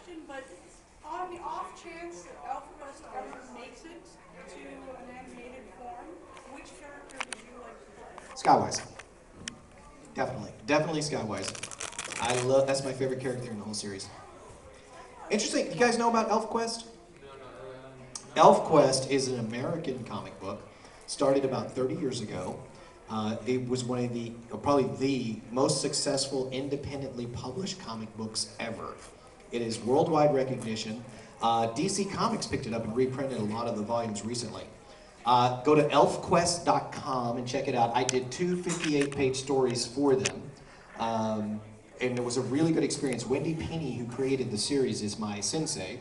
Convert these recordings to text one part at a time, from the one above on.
question, but on the off chance that ElfQuest ever makes it to an animated form, which character would you like to play? Skywise. Definitely. Definitely Skywise. That's my favorite character in the whole series. Interesting. You guys know about ElfQuest? ElfQuest is an American comic book, started about 30 years ago. It was one of the, probably the most successful independently published comic books ever. It is worldwide recognition. DC Comics picked it up and reprinted a lot of the volumes recently. Go to elfquest.com and check it out. I did two 58-page stories for them. And it was a really good experience. Wendy Pini, who created the series, is my sensei.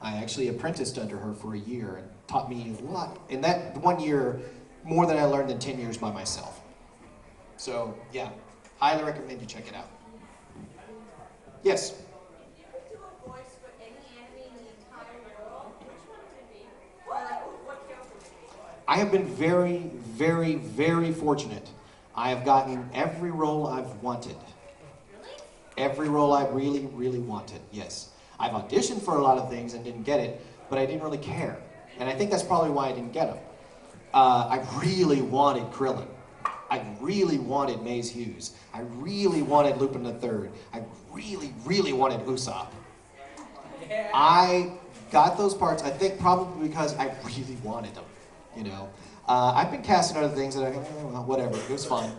I actually apprenticed under her for a year and taught me a lot. In that 1 year, more than I learned in 10 years by myself. So, yeah, highly recommend you check it out. Yes? If you could do a voice for any anime in the entire world, which one would it be? Or like, what character would it be? I have been very, very, very fortunate. I have gotten every role I've wanted. Really? Every role I really, really wanted, yes. I've auditioned for a lot of things and didn't get it, but I didn't really care. And I think that's probably why I didn't get them. I really wanted Krillin. I really wanted Maze Hughes. I really wanted Lupin III. I really, really wanted Usopp. Yeah. I got those parts, I think probably because I really wanted them, you know. I've been cast in other things that I go, well, whatever, it was fun.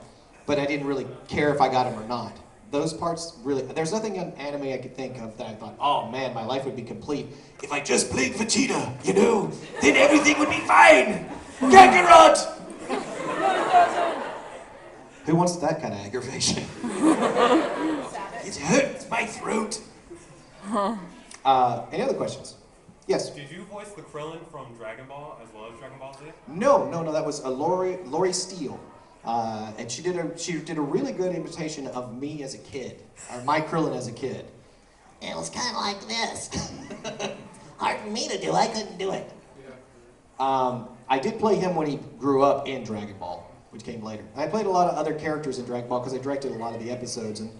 But I didn't really care if I got them or not. Those parts really, there's nothing in anime I could think of that I thought, oh man, my life would be complete if I just played Vegeta, you know? Then everything would be fine! Kakarot! Who wants that kind of aggravation? It hurts my throat. Any other questions? Yes? Did you voice the Krillin from Dragon Ball as well as Dragon Ball Z? No, that was Lori Steele. And she did a really good imitation of me as a kid, or my Krillin as a kid. It was kind of like this. Hard for me to do, I couldn't do it. I did play him when he grew up in Dragon Ball, which came later. I played a lot of other characters in Dragon Ball because I directed a lot of the episodes, and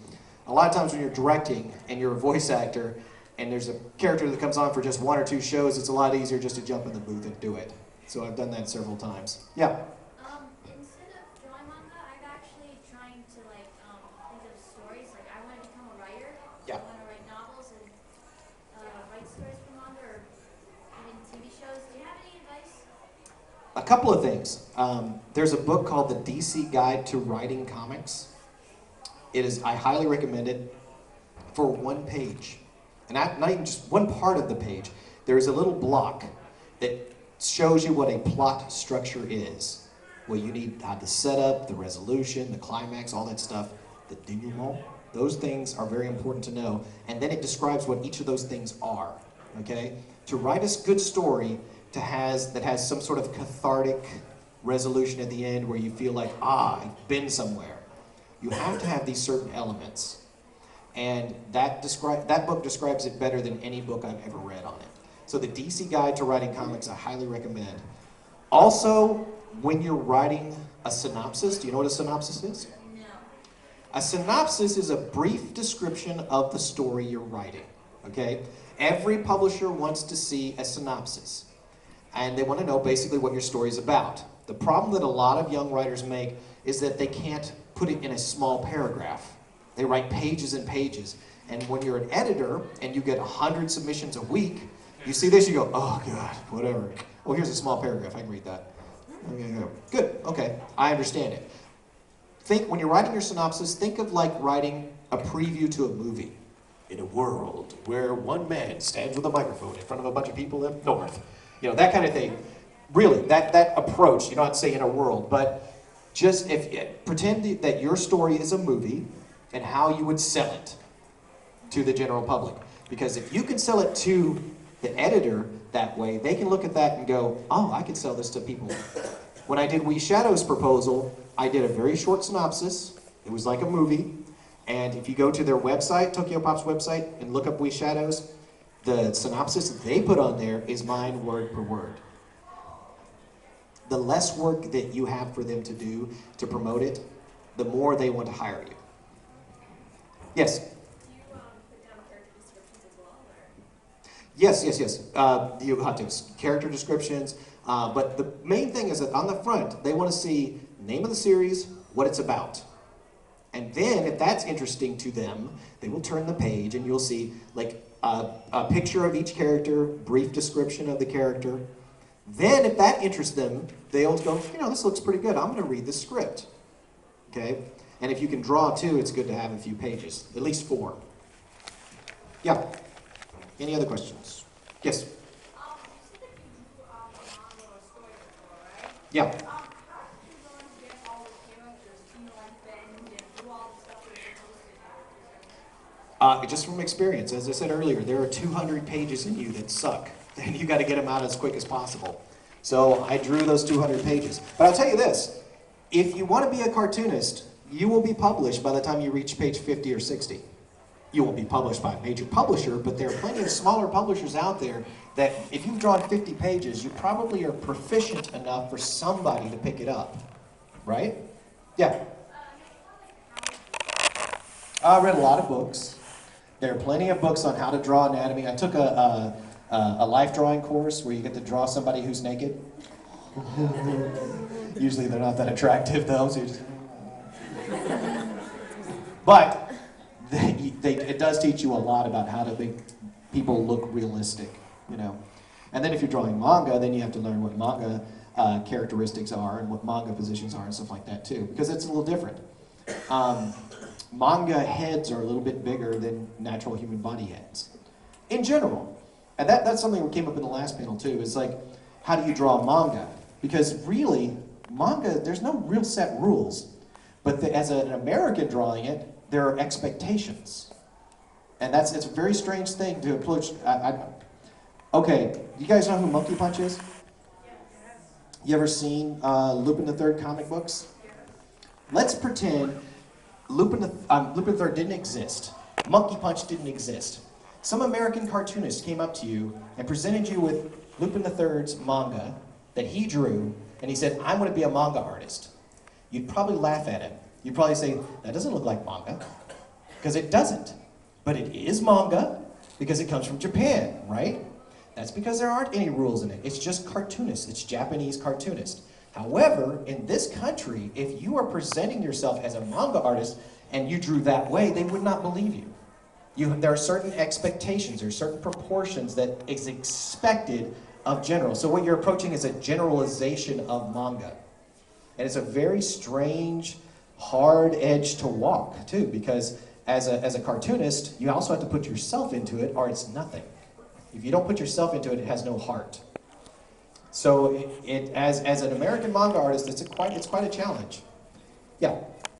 a lot of times when you're directing and you're a voice actor, and there's a character that comes on for just 1 or 2 shows, it's a lot easier just to jump in the booth and do it. So I've done that several times. Yeah? Instead of drawing manga, I've actually trying to like think of stories. Like I want to become a writer. Yeah. I want to write novels and write stories for manga or even TV shows. Do you have any advice? A couple of things. There's a book called The DC Guide to Writing Comics. I highly recommend it for 1 page. And not even just one part of the page. There's a little block that shows you what a plot structure is. Well, you need the setup, the resolution, the climax, all that stuff, the denouement. Those things are very important to know. And then it describes what each of those things are, okay? To write a good story that has some sort of cathartic resolution at the end where you feel like, I've been somewhere. You have to have these certain elements. And that book describes it better than any book I've ever read on it. So the DC Guide to Writing Comics, I highly recommend. Also, when you're writing a synopsis, do you know what a synopsis is? No. A synopsis is a brief description of the story you're writing, okay? Every publisher wants to see a synopsis, and they want to know basically what your story is about. The problem that a lot of young writers make is that they can't put it in a small paragraph. They write pages and pages, and when you're an editor and you get 100 submissions a week, you see this, you go, oh God, whatever. Oh, here's a small paragraph, I can read that. Good, okay, I understand it. When you're writing your synopsis, think of like writing a preview to a movie. In a world where one man stands with a microphone in front of a bunch of people up north. You know, that kind of thing. Really, that approach, you don't have to say in a world, but just pretend that your story is a movie and how you would sell it to the general public. Because if you can sell it to the editor that way, they can look at that and go, oh, I could sell this to people. When I did We Shadow's proposal, I did a very short synopsis. It was like a movie. And if you go to their website, Tokyo Pop's website, and look up We Shadows, the synopsis they put on there is mine word per word. The less work that you have for them to do to promote it, the more they want to hire you. Yes? Do you put down character descriptions as well? Yes, yes, yes. You have to character descriptions, but the main thing is that on the front, they want to see name of the series, what it's about. And then, if that's interesting to them, they will turn the page and you'll see like a picture of each character, brief description of the character. Then, if that interests them, they'll go, you know, this looks pretty good. I'm going to read the script. Okay? And if you can draw too, it's good to have a few pages, at least 4. Yeah. Any other questions? Yes. You said that you drew a manga or a story before, right? Yeah. How did you learn to get all the characters to like bend and do all the stuff that you're supposed to do? Just from experience, as I said earlier, there are 200 pages in you that suck, and you got to get them out as quick as possible. So I drew those 200 pages. But I'll tell you this, if you want to be a cartoonist, you will be published by the time you reach page 50 or 60. You won't be published by a major publisher, but there are plenty of smaller publishers out there that if you've drawn 50 pages, you probably are proficient enough for somebody to pick it up, right? Yeah. I read a lot of books. There are plenty of books on how to draw anatomy. I took a life drawing course where you get to draw somebody who's naked. Usually they're not that attractive though, so you just... But it does teach you a lot about how to make people look realistic, you know. And then if you're drawing manga, then you have to learn what manga characteristics are and what manga positions are and stuff like that too, because it's a little different. Manga heads are a little bit bigger than natural human body heads, in general. And that's something that came up in the last panel too, is like, how do you draw manga? Because really, manga, there's no real set rules. But as an American drawing it, there are expectations. And it's a very strange thing to approach. Okay, you guys know who Monkey Punch is? Yes. You ever seen Lupin the Third comic books? Yes. Let's pretend Lupin the Third didn't exist. Monkey Punch didn't exist. Some American cartoonist came up to you and presented you with Lupin the Third's manga that he drew, and he said, "I'm going to be a manga artist." You'd probably laugh at him. You'd probably say, "That doesn't look like manga," because it doesn't. But it is manga because it comes from Japan, right? That's because there aren't any rules in it. It's just cartoonists. It's Japanese cartoonists. However, in this country, if you are presenting yourself as a manga artist and you drew that way, they would not believe you. There are certain expectations, there are certain proportions that is expected of general. So what you're approaching is a generalization of manga. And it's a very strange, hard edge to walk, too, because as a cartoonist, you also have to put yourself into it, or it's nothing. If you don't put yourself into it, it has no heart. So as an American manga artist, it's quite a challenge. Yeah?